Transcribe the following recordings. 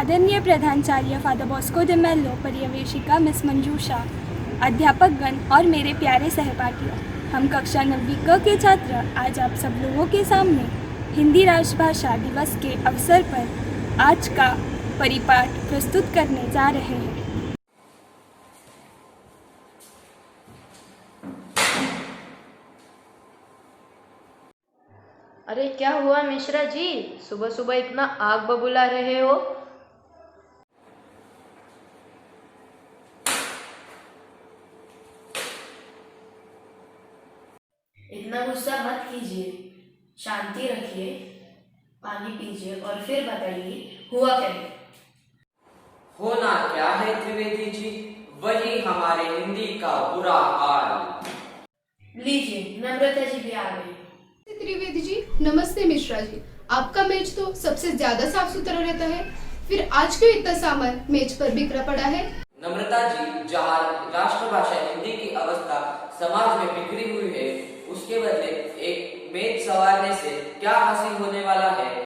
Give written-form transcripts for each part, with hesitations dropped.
आदरणीय प्रधानाचार्य father Bosco de Mello, पर्यवेशिका मिस मंजूषा, अध्यापकगण और मेरे प्यारे सहपाठियों, हम कक्षा 9वीं क के छात्र आज आप सब लोगों के सामने हिंदी राष्ट्रभाषा दिवस के अवसर पर आज का परिपाठ प्रस्तुत करने जा रहे हैं। अरे क्या हुआ मिश्रा जी, सुबह सुबह इतना आग बबूला रहे हो? इतना गुस्सा मत कीजिए, शांति रखिए, पानी पीजिए और फिर बताइए हुआ क्या है। होना क्या है त्रिवेदी जी, वही हमारे हिंदी का बुरा हाल। लीजिए, नम्रता जी भी आ गई। त्रिवेदी जी, नमस्ते मिश्रा जी। आपका मेज तो सबसे ज्यादा साफ सुथरा रहता है, फिर आज क्यों इतना सामान मेज पर बिखरा पड़ा है? नम्रता जी, जहाँ राष्ट्रभाषा हिंदी की अवस्था समाज में बिखरी हुई है, उसके बदले एक मेज संवारने से क्या हासिल होने वाला है?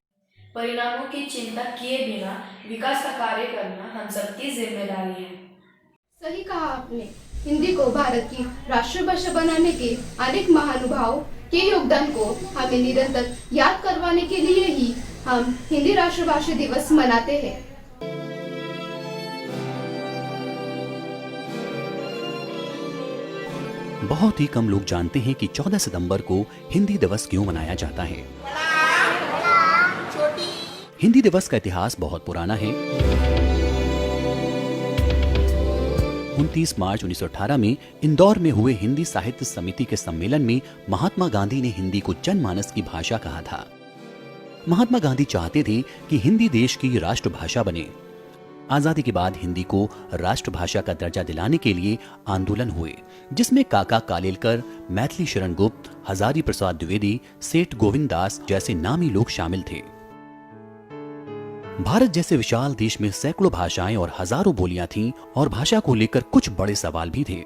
परिणामों की चिंता किए बिना विकास का कार्य करना हम सबकी जिम्मेदारी है। सही कहा आपने। हिंदी को भारत की राष्ट्रभाषा बनाने के अनेक महानुभावों के योगदान को हमें निरंतर याद करवाने के लिए ही हम हिंदी राष्ट्रभाषा दिवस मनाते हैं। बहुत ही कम लोग जानते हैं कि 14 सितंबर को हिंदी दिवस क्यों मनाया जाता है। हिंदी दिवस का इतिहास बहुत पुराना है। 29 मार्च 1918 में इंदौर में हुए हिंदी साहित्य समिति के सम्मेलन में महात्मा गांधी ने हिंदी को जनमानस की भाषा कहा था। महात्मा गांधी चाहते थे कि हिंदी देश की राष्ट्रभाषा बने। आजादी के बाद हिंदी को राष्ट्रभाषा का दर्जा दिलाने के लिए आंदोलन हुए, जिसमें काका कालेलकर, मैथिली शरण गुप्त, हजारी प्रसाद द्विवेदी, सेठ गोविंद दास जैसे नामी लोग शामिल थे। भारत जैसे विशाल देश में सैकड़ों भाषाएं और हजारों बोलियां थीं और भाषा को लेकर कुछ बड़े सवाल भी थे।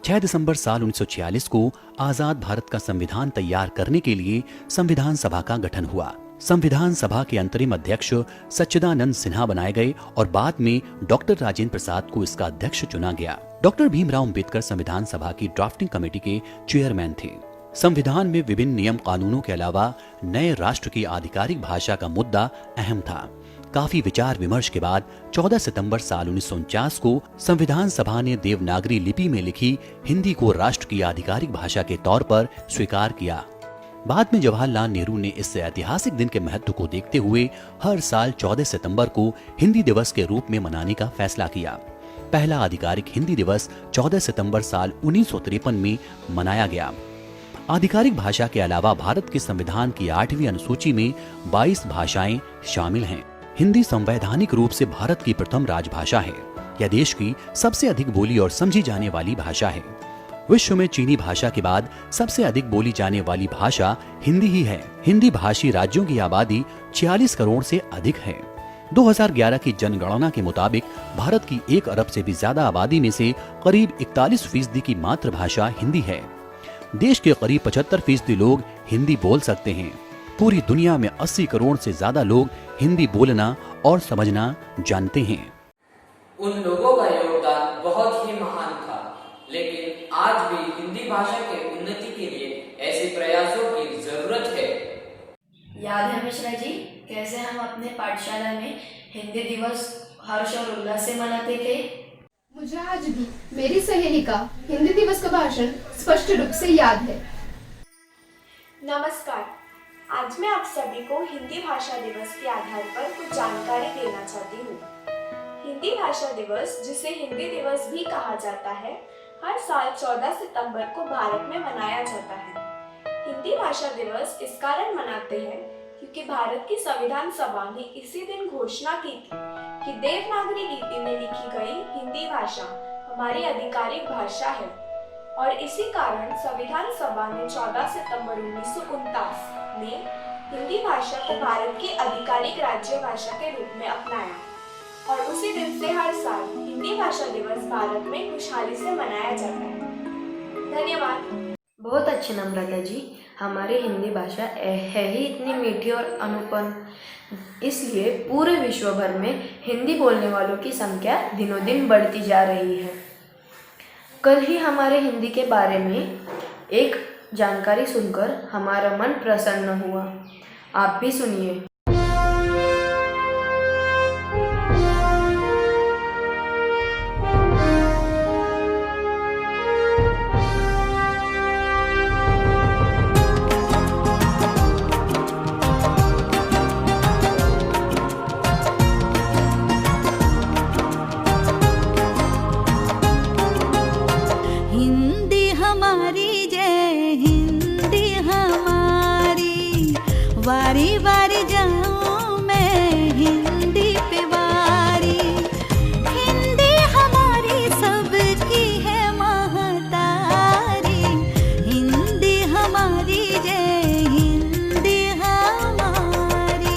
6 दिसंबर साल 1946 को आजाद भारत का संविधान तैयार करने के लिए संविधान सभा का गठन हुआ। संविधान सभा के अंतरिम अध्यक्ष सच्चिदानंद सिन्हा बनाए गए और बाद में डॉक्टर राजेंद्र प्रसाद को इसका अध्यक्ष चुना गया। डॉक्टर भीमराव अंबेडकर संविधान सभा की ड्राफ्टिंग कमेटी के चेयरमैन थे। संविधान में विभिन्न नियम कानूनों के अलावा नए राष्ट्र की आधिकारिक भाषा का मुद्दा अहम था। काफी विचार विमर्श के बाद 14 सितंबर साल 1949 को संविधान सभा ने देवनागरी लिपि में लिखी हिंदी को राष्ट्र की आधिकारिक भाषा के तौर पर स्वीकार किया। बाद में जवाहरलाल नेहरू ने इस ऐतिहासिक दिन के महत्व को देखते हुए हर साल 14 सितंबर को हिंदी दिवस के रूप में मनाने का फैसला किया। पहला आधिकारिक हिंदी दिवस 14 सितंबर साल 1953 में मनाया गया। आधिकारिक भाषा के अलावा भारत के संविधान की 8वीं अनुसूची में 22 भाषाएं शामिल हैं। हिंदी संवैधानिक रूप से भारत की प्रथम राजभाषा है। यह देश की सबसे अधिक बोली और समझी जाने वाली भाषा है। विश्व में चीनी भाषा के बाद सबसे अधिक बोली जाने वाली भाषा हिंदी ही है। हिंदी भाषी राज्यों की आबादी 46 करोड़ से अधिक है। 2011 की जनगणना के मुताबिक भारत की 1 अरब से भी ज्यादा आबादी में से करीब 41% की मातृभाषा हिंदी है। देश के करीब 75% लोग हिंदी बोल सकते हैं। पूरी दुनिया में 80 करोड़ से ज्यादा लोग हिंदी बोलना और समझना जानते हैं। उन लोगों का योगदान बहुत ही महान था, लेकिन आज भी हिंदी भाषा के उन्नति के लिए ऐसे प्रयासों की जरूरत है। याद है मिश्रा जी, कैसे हम अपने पाठशाला में हिंदी दिवस हर्ष और उल्लास से मनाते थे? मुझे आज भी मेरी सहेली का हिंदी दिवस का भाषण स्पष्ट रूप से याद है। नमस्कार, आज मैं आप सभी को हिंदी भाषा दिवस के आधार पर कुछ जानकारी देना चाहती हूँ। हिंदी भाषा दिवस, जिसे हिंदी दिवस भी कहा जाता है, हर साल 14 सितंबर को भारत में मनाया जाता है। हिंदी भाषा दिवस इस कारण मनाते हैं क्योंकि भारत की संविधान सभा ने इसी दिन घोषणा की थी कि देवनागरी लिपि में लिखी गई हिंदी भाषा हमारी आधिकारिक भाषा है और इसी कारण संविधान सभा ने 14 सितंबर 1949 में हिंदी भाषा को भारत की आधिकारिक राज्य भाषा के रूप में अपनाया और उसी दिन से हर साल हिंदी भाषा दिवस भारत में खुशहाली से मनाया जाता है। धन्यवाद। बहुत अच्छे नम्रता जी, हमारी हिंदी भाषा है ही इतनी मीठी और अनुपम इसलिए पूरे विश्व भर में हिंदी बोलने वालों की संख्या दिनों दिन बढ़ती जा रही है। कल ही हमारे हिंदी के बारे में एक जानकारी सुनकर हमारा मन प्रसन्न हुआ। आप भी सुनिए। हिंदी हमारी जय हिंदी हमारी, वारी वारी जाऊं मैं हिंदी पे वारी। हिंदी हमारी सबकी है महतारी, हिंदी हमारी जय हिंदी हमारी।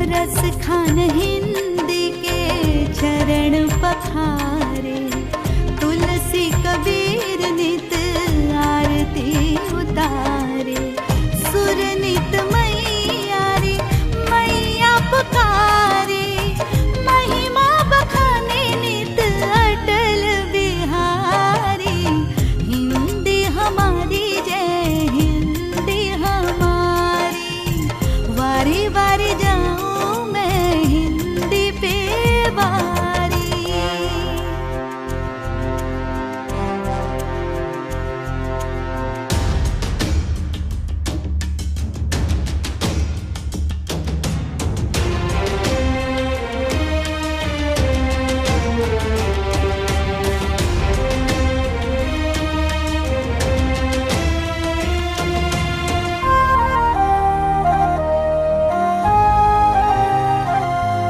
रस खान हिंदी के चरण पखारे, तुलसी कबीर नित आरती उतारे। सुर नित मैया रे मैया पुकारे, महिमा बखाने नित अटल बिहारी। हिंदी हमारी जय हिंदी हमारी, वारी वारी जाऊं मैं हिंदी पे वारी।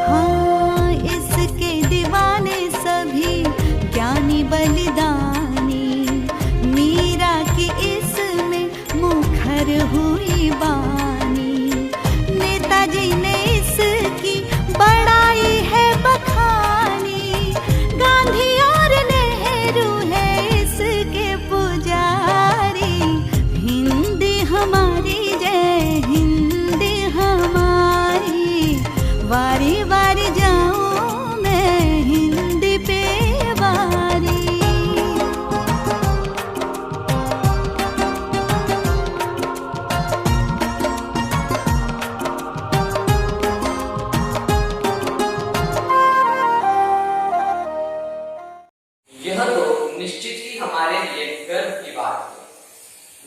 हाँ, इसके दीवाने सभी ज्ञानी बलिदानी, मीरा की इसमें मुखर हुई बानी। नेताजी ने इसकी बड़ाई है बखानी, गांधी और नेहरू है इसके पुजारी। हिंदी हमारी जय हिंदी हमारी, वारी वारी जाऊं मैं हिंदी पे वारी। यह तो निश्चित ही हमारे लिए गर्व की बात है।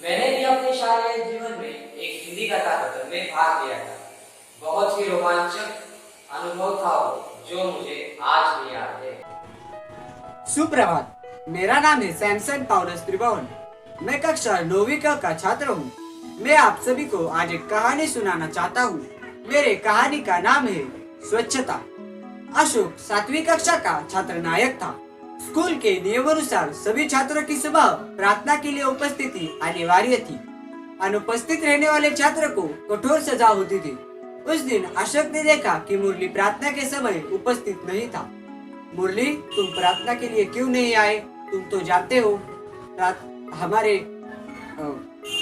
मैंने भी अपने शालेय जीवन में एक हिंदी कथा कथन में भाग लिया था। बहुत ही रोमांचक अनुभव था वो, जो मुझे आज भी याद है। सुप्रभात, मेरा नाम है सैमसन पाउलस त्रिभुवन। मैं कक्षा 9वीं का छात्र हूँ। मैं आप सभी को आज एक कहानी सुनाना चाहता हूँ। मेरे कहानी का नाम है स्वच्छता। अशोक 7वीं कक्षा का छात्र नायक था। स्कूल के नियमानुसार सभी छात्रों की सुबह प्रार्थना के लिए उपस्थिति अनिवार्य थी। अनुपस्थित रहने वाले छात्र को कठोर सजा होती थी। उस दिन अशोक ने देखा कि मुरली प्रार्थना के समय उपस्थित नहीं था। मुरली, तुम प्रार्थना के लिए क्यों नहीं आए? तुम तो जानते हो हमारे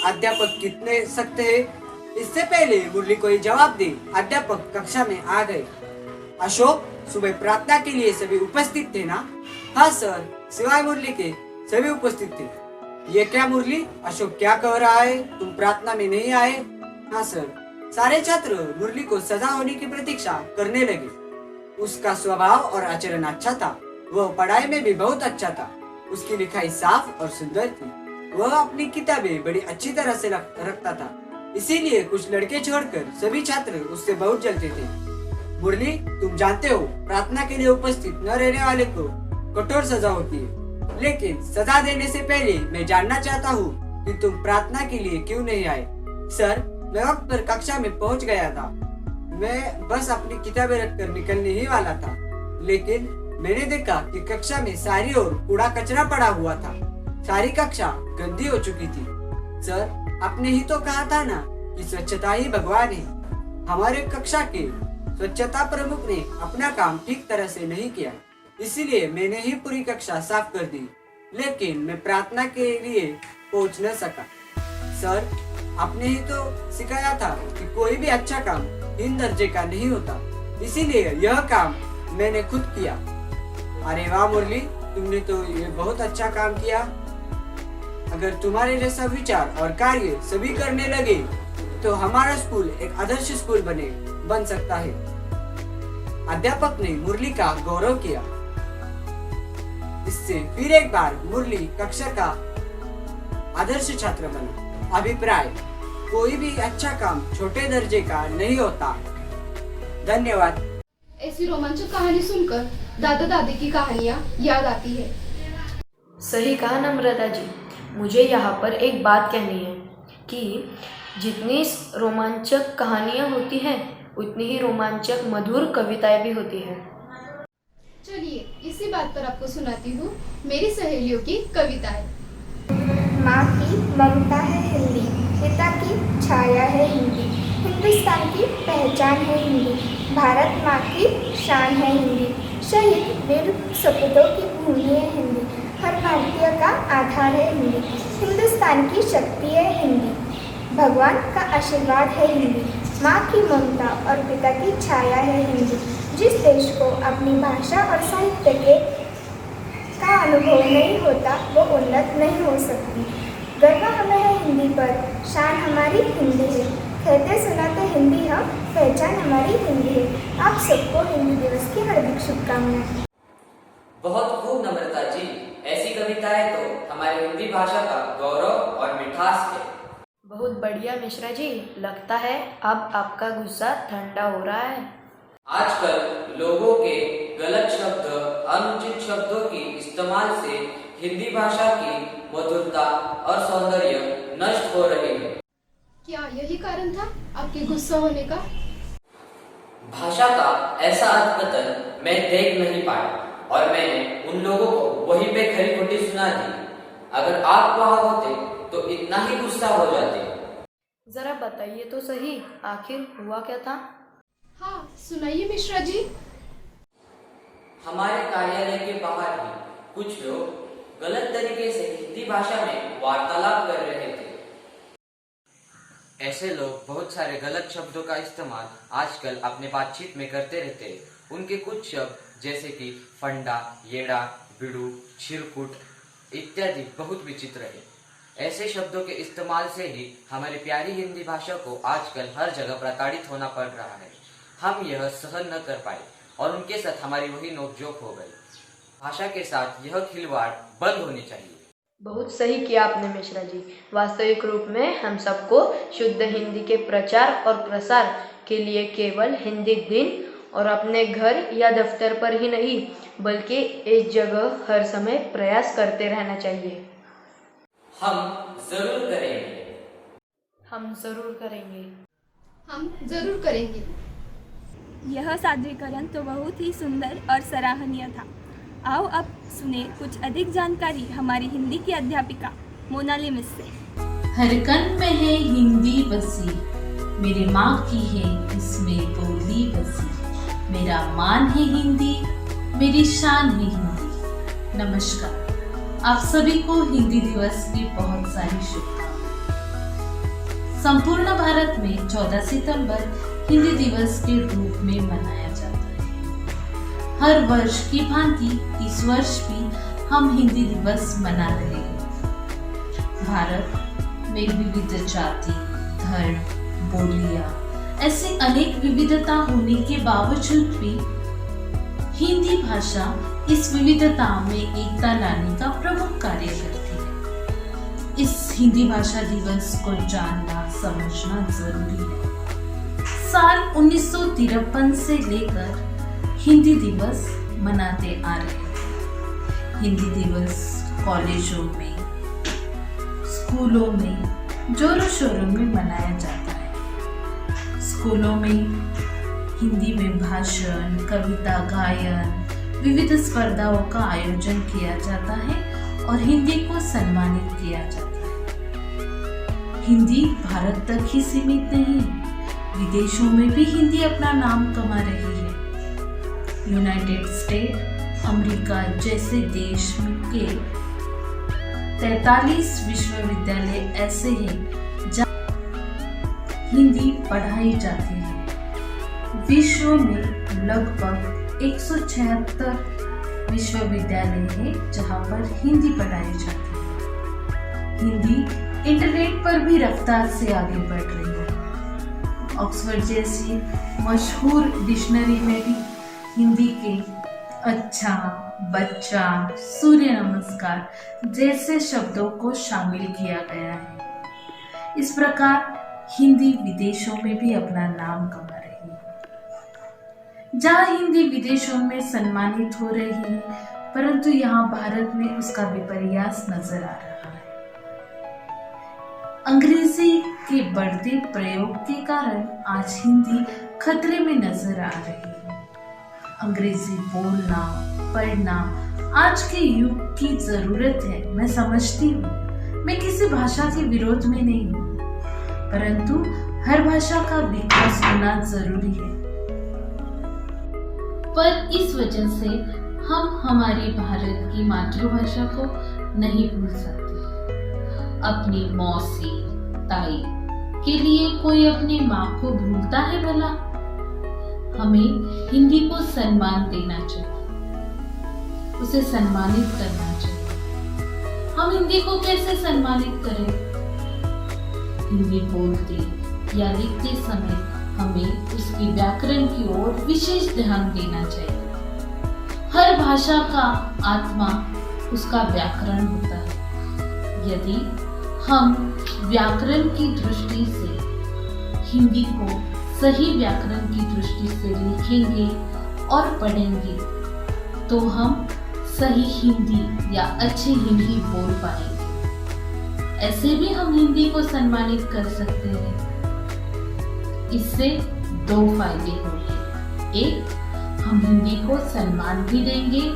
अध्यापक कितने सख्त हैं। इससे पहले मुरली कोई जवाब दे, अध्यापक कक्षा में आ गए। अशोक, सुबह प्रार्थना के लिए सभी उपस्थित थे ना? हाँ सर, सिवाय मुरली के सभी उपस्थित थे। ये क्या मुरली, अशोक क्या कह रहा है? तुम प्रार्थना में नहीं आए? हाँ सर। सारे छात्र मुरली को सजा होने की प्रतीक्षा करने लगे। उसका स्वभाव और आचरण अच्छा था। वह पढ़ाई में भी बहुत अच्छा था। उसकी लिखाई साफ और सुंदर थी। वह अपनी किताबें बड़ी अच्छी तरह से रखता था। इसीलिए कुछ लड़के छोड़कर सभी छात्र उससे बहुत जलते थे। मुरली, तुम जानते हो प्रार्थना के लिए उपस्थित न रहने वाले को कठोर सजा होती है। लेकिन सजा देने से पहले मैं जानना चाहता हूँ कि तुम प्रार्थना के लिए क्यों नहीं आए। सर, मैं वक्त पर कक्षा में पहुंच गया था। मैं बस अपनी किताबें रखकर निकलने ही वाला था, लेकिन मैंने देखा कि कक्षा में सारी ओर कूड़ा कचरा पड़ा हुआ था। सारी कक्षा गंदी हो चुकी थी। सर, आपने ही तो कहा था ना कि स्वच्छता ही भगवान है। हमारे कक्षा के स्वच्छता प्रमुख ने अपना काम ठीक तरह से नहीं किया, इसीलिए मैंने ही पूरी कक्षा साफ कर दी, लेकिन मैं प्रार्थना के लिए पहुंच न सका। सर, आपने ही तो सिखाया था कि कोई भी अच्छा काम हीन दर्जे का नहीं होता, इसीलिए यह काम मैंने खुद किया। अरे वाह मुरली, तुमने तो ये बहुत अच्छा काम किया। अगर तुम्हारे जैसा विचार और कार्य सभी करने लगे तो हमारा स्कूल एक आदर्श स्कूल बन सकता है। अध्यापक ने मुरली का गौरव किया। इससे फिर एक बार मुरली कक्षा का आदर्श छात्र बना। अभिप्राय: कोई भी अच्छा काम छोटे दर्जे का नहीं होता। धन्यवाद। ऐसी रोमांचक कहानी सुनकर दादा दादी की कहानियाँ याद आती है। सही कहा नम्रता जी। मुझे यहाँ पर एक बात कहनी है कि जितनी रोमांचक कहानियाँ होती हैं उतनी ही रोमांचक मधुर कविताएं भी होती हैं। चलिए इसी बात पर आपको सुनाती हूँ मेरी सहेलियों की कविताएं। माँ की ममता है हिंदी, पिता की छाया है हिंदी, हिंदुस्तान की पहचान है हिंदी, भारत माँ की शान है हिंदी, शहीद वीर सपूतों की भूमि है हिंदी, हर भारतीय का आधार है हिंदी, हिंदुस्तान की शक्ति है हिंदी, भगवान का आशीर्वाद है हिंदी, माँ की ममता और पिता की छाया है हिंदी। जिस देश को अपनी भाषा और साहित्य का अनुभव नहीं होता वो उन्नत नहीं हो सकती। गर्व हमें है हिंदी पर, शान हमारी हिंदी है, कहते सुनाते हिंदी हम, पहचान हमारी हिंदी है। आप सबको हिंदी दिवस की हार्दिक शुभकामनाएं। बहुत खूब नम्रता जी, ऐसी कविताएं तो हमारी हिंदी भाषा का गौरव और मिठास है। बहुत बढ़िया मिश्रा जी, लगता है अब आपका गुस्सा ठंडा हो रहा है। आजकल लोगों के गलत शब्द, अनुचित शब्दों की इस्तेमाल से हिंदी भाषा की मधुरता और सौंदर्य नष्ट हो रही है। क्या यही कारण था आपके गुस्सा होने का? भाषा का ऐसा अधपतन मैं देख नहीं पाया और मैंने उन लोगों को वहीं पे खरी खोटी सुना दी। अगर आप वहां होते तो इतना ही गुस्सा हो जाते। जरा बताइए तो सही, आखिर हुआ क्या था? हाँ सुनाइए मिश्रा जी। हमारे कार्यालय के बाहर ही कुछ लोग गलत तरीके से हिंदी भाषा में वार्तालाप कर रहे थे। ऐसे लोग बहुत सारे गलत शब्दों का इस्तेमाल आजकल अपने बातचीत में करते रहते हैं। उनके कुछ शब्द जैसे कि फंडा, येड़ा, बिड़ू, छिरकुट इत्यादि बहुत विचित्र है। ऐसे शब्दों के इस्तेमाल से ही हमारी प्यारी हिंदी भाषा को आजकल हर जगह प्रताड़ित होना पड़ रहा है। हम यह सहन न कर पाए और उनके साथ हमारी वही नोकझोंक हो गई। भाषा के साथ यह खिलवाड़ बंद होनी चाहिए। बहुत सही किया आपने मिश्रा जी। वास्तविक रूप में हम सबको शुद्ध हिंदी के प्रचार और प्रसार के लिए केवल हिंदी दिन और अपने घर या दफ्तर पर ही नहीं बल्कि इस जगह हर समय प्रयास करते रहना चाहिए। हम जरूर करेंगे। हम जरूर करेंगे। हम जरूर करेंगे। यह सादरीकरण तो बहुत ही सुंदर और सराहनीय था। आओ अब सुने कुछ अधिक जानकारी हमारी हिंदी की अध्यापिका मोनाली मिस से। हर कण में है हिंदी बसी, मेरे माँ की है इसमें बोली बसी, मेरा मान है हिंदी, मेरी शान है हिंदी। नमस्कार, आप सभी को हिंदी दिवस की बहुत सारी शुभकामनाएं। संपूर्ण भारत में 14 सितंबर हिंदी दिवस के रूप में मनाया जाता है। हर वर्ष की भांति इस वर्ष भी हम हिंदी दिवस मना रहे हैं। भारत में विविध जाति, धर्म, बोलियां, ऐसी अनेक विविधता होने के बावजूद भी हिंदी भाषा इस विविधता में एकता लाने का प्रमुख कार्य करती है। इस हिंदी भाषा दिवस को जानना समझना जरूरी है। साल 1953 से लेकर हिंदी दिवस मनाते आ रहे हैं। हिंदी दिवस कॉलेजों में, स्कूलों में जोरों शोरों में मनाया जाता है। स्कूलों में हिंदी में भाषण, कविता, गायन, विविध स्पर्धाओं का आयोजन किया जाता है और हिंदी को सम्मानित किया जाता है। हिंदी भारत तक ही सीमित नहीं, विदेशों में भी हिंदी अपना नाम कमा रही है। यूनाइटेड स्टेट, अमेरिका जैसे देश के 43 विश्वविद्यालय ऐसे हैं जहाँ हिंदी पढ़ाई जाती है। विश्व में लगभग 176 विश्वविद्यालय हैं जहाँ पर हिंदी पढ़ाई जाती है। हिंदी इंटरनेट पर भी रफ्तार से आगे बढ़ रही है। ऑक्सफोर्ड जैसी मशहूर डिक्शनरी में भी हिंदी के अच्छा, बच्चा, सूर्य नमस्कार जैसे शब्दों को शामिल किया गया है। इस प्रकार हिंदी विदेशों में भी अपना नाम कमा रही है। जहाँ हिंदी विदेशों में सम्मानित हो रही है, परंतु यहाँ भारत में उसका विपर्यास नजर आ रहा है। अंग्रेजी के बढ़ते प्रयोग के कारण आज हिंदी खतरे में नजर आ रही है। अंग्रेजी बोलना, पढ़ना आज के युग की जरूरत है, मैं समझती हूँ। मैं किसी भाषा के विरोध में नहीं हूँ, परंतु हर भाषा का विकास होना जरूरी है। पर इस वजह से हम हमारी भारत की मातृभाषा को नहीं भूल सकते। अपनी मौसी, ताई के लिए कोई अपनी माँ को भूलता है भला? हमें हिंदी को सम्मान देना चाहिए, उसे सम्मानित करना चाहिए। हम हिंदी को कैसे सम्मानित करें? हिंदी बोलते या लिखते समय हमें उसके व्याकरण की ओर विशेष ध्यान देना चाहिए। हर भाषा का आत्मा उसका व्याकरण होता है। यदि हम व्याकरण की दृष्टि से हिंदी को सही व्याकरण की दृष्टि से लिखेंगे और पढ़ेंगे तो हम सही हिंदी या अच्छी हिंदी बोल पाएंगे। ऐसे भी हम हिंदी को सम्मानित कर सकते हैं। इससे 2 फायदे होंगे। एक, हम हिंदी को सम्मान भी देंगे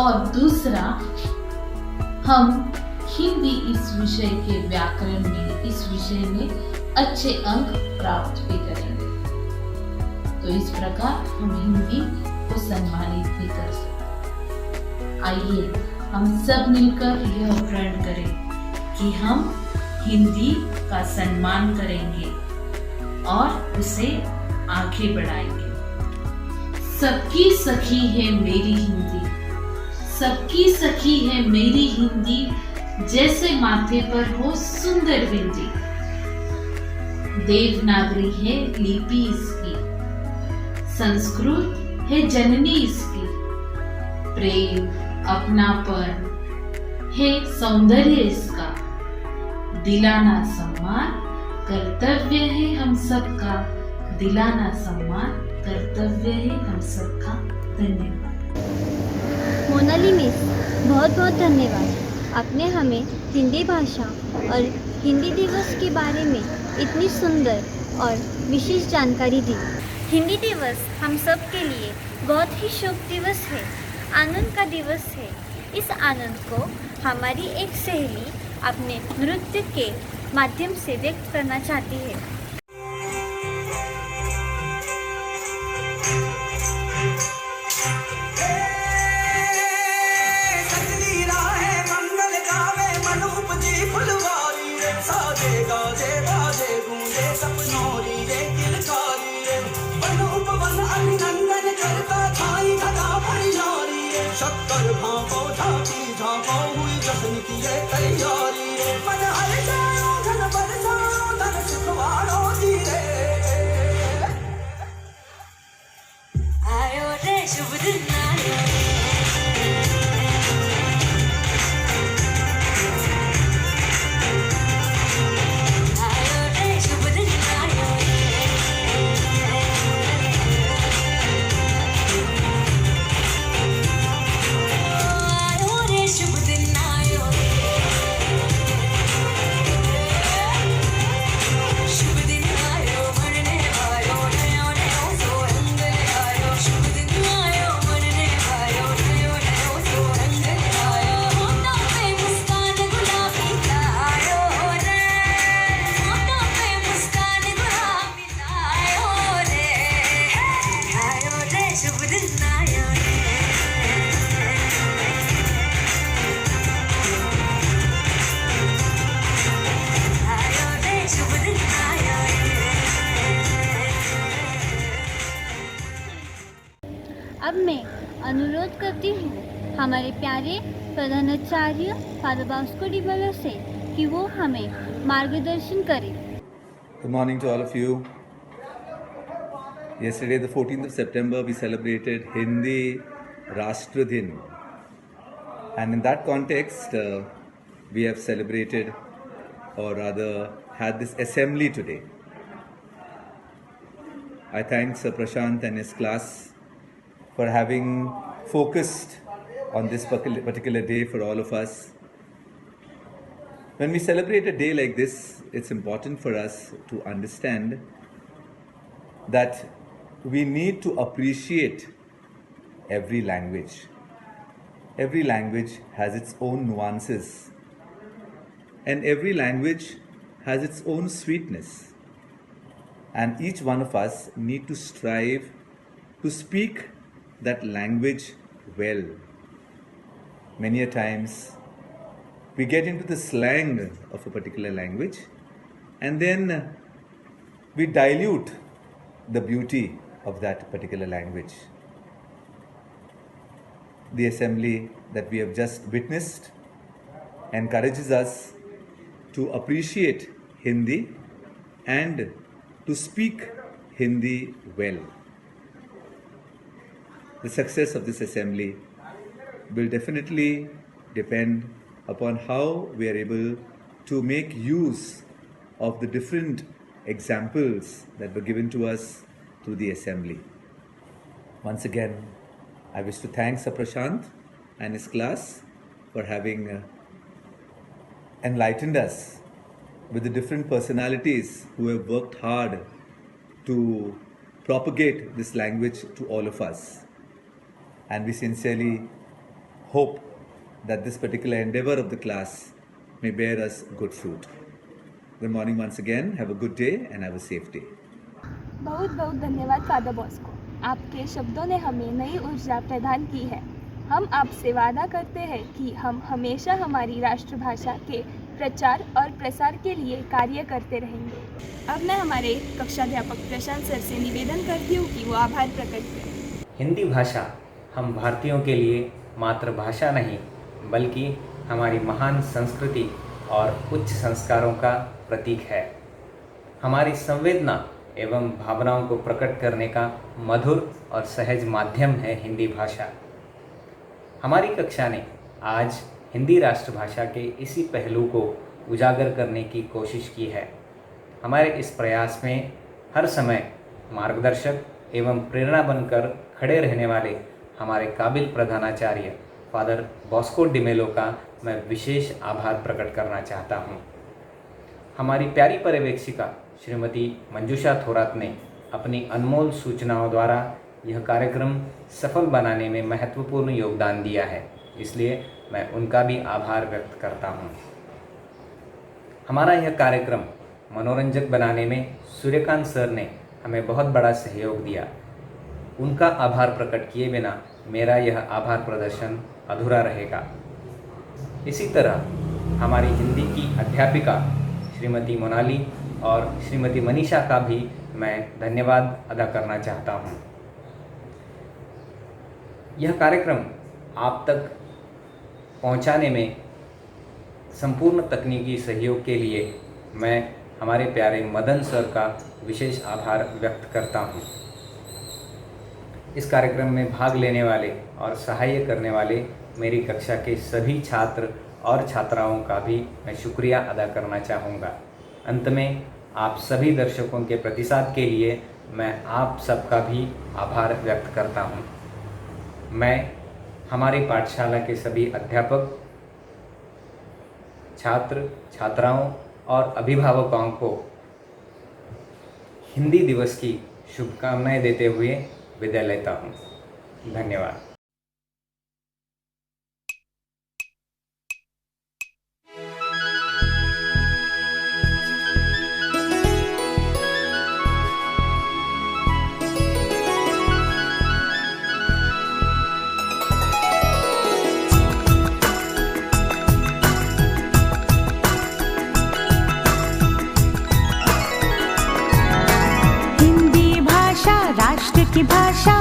और दूसरा, हम हिंदी इस विषय के व्याकरण में, इस विषय में अच्छे अंक प्राप्त भी करेंगे। तो इस प्रकार हम हिंदी को सम्मानित भी कर सकते। आइए हम सब मिलकर यह प्रण करें कि हम हिंदी का सम्मान करेंगे और उसे आगे बढ़ाएंगे। सबकी सखी है मेरी हिंदी, सबकी सखी है मेरी हिंदी, जैसे माथे पर हो सुंदर बिंदी। देवनागरी है लिपि इसकी, संस्कृत है जननी इसकी। प्रेम, अपनापन है सौंदर्य इसका। दिलाना सम्मान कर्तव्य है हम सबका, दिलाना सम्मान कर्तव्य है हम सबका। धन्यवाद। मोनाली मिस, बहुत बहुत धन्यवाद। आपने हमें हिंदी भाषा और हिंदी दिवस के बारे में इतनी सुंदर और विशेष जानकारी दी। हिंदी दिवस हम सब के लिए बहुत ही शुभ दिवस है, आनंद का दिवस है। इस आनंद को हमारी एक सहेली अपने नृत्य के माध्यम से व्यक्त करना चाहती है। शक्कर भापो झांकी झांको हुई जश्न की ये तैयारी रे। मन हर जाओ धन बरसाओ धन सुखवारो अब मैं अनुरोध करती हूँ हमारे प्यारे प्रधानाचार्य फादर बॉस्को डिमेलो से कि वो हमें मार्गदर्शन करें। Good morning to all of you. Yesterday, the 14th of September, we celebrated Hindi Rashtra Din. And in that context, we have celebrated, or rather had this assembly today. I thank Sir Prashant and his class for having focused on this particular day for all of us. When we celebrate a day like this, it's important for us to understand that we need to appreciate every language. Every language has its own nuances, and every language has its own sweetness. And each one of us need to strive to speak that language well. Many a times we get into the slang of a particular language, and then we dilute the beauty of that particular language. The assembly that we have just witnessed encourages us to appreciate Hindi and to speak Hindi well. The success of this assembly will definitely depend upon how we are able to make use of the different examples that were given to us through the assembly. Once again, I wish to thank Sir Prashant and his class for having enlightened us with the different personalities who have worked hard to propagate this language to all of us. And we sincerely hope that this particular endeavor of the class may bear us good fruit. Good morning once again. Have a good day and have a safe day. बहुत बहुत धन्यवाद father Bosco. आपके शब्दों ने हमें नई ऊर्जा प्रदान की है। हम आपसे वादा करते हैं कि हम हमेशा हमारी राष्ट्रभाषा के प्रचार और प्रसार के लिए कार्य करते रहेंगे। अब मैं हमारे कक्षाध्यापक प्रशांत सर से निवेदन करती हूँ कि वो आभार प्रकट करें। हिंदी भाषा हम भारतीयों के लिए मात्र भाषा नहीं, बल्कि हमारी महान संस्कृति और उच्च संस्कारों का प्रतीक है। हमारी संवेदना एवं भावनाओं को प्रकट करने का मधुर और सहज माध्यम है हिंदी भाषा। हमारी कक्षा ने आज हिंदी राष्ट्रभाषा के इसी पहलू को उजागर करने की कोशिश की है। हमारे इस प्रयास में हर समय मार्गदर्शक एवं प्रेरणा बनकर खड़े रहने वाले हमारे काबिल प्रधानाचार्य फादर बॉस्को डिमेलो का मैं विशेष आभार प्रकट करना चाहता हूँ। हमारी प्यारी पर्यवेक्षिका श्रीमती मंजूषा थोरात ने अपनी अनमोल सूचनाओं द्वारा यह कार्यक्रम सफल बनाने में महत्वपूर्ण योगदान दिया है, इसलिए मैं उनका भी आभार व्यक्त करता हूँ। हमारा यह कार्यक्रम मनोरंजक बनाने में सूर्यकांत सर ने हमें बहुत बड़ा सहयोग दिया। उनका आभार प्रकट किए बिना मेरा यह आभार प्रदर्शन अधूरा रहेगा। इसी तरह हमारी हिंदी की अध्यापिका श्रीमती मोनाली और श्रीमती मनीषा का भी मैं धन्यवाद अदा करना चाहता हूँ। यह कार्यक्रम आप तक पहुँचाने में संपूर्ण तकनीकी सहयोग के लिए मैं हमारे प्यारे मदन सर का विशेष आभार व्यक्त करता हूँ। इस कार्यक्रम में भाग लेने वाले और सहाय्य करने वाले मेरी कक्षा के सभी छात्र और छात्राओं का भी मैं शुक्रिया अदा करना चाहूँगा। अंत में आप सभी दर्शकों के प्रतिसाद के लिए मैं आप सबका भी आभार व्यक्त करता हूँ। मैं हमारी पाठशाला के सभी अध्यापक, छात्र, छात्राओं और अभिभावकों को हिंदी दिवस की शुभकामनाएं देते हुए विदाई लेता हूँ। धन्यवाद। की भाषा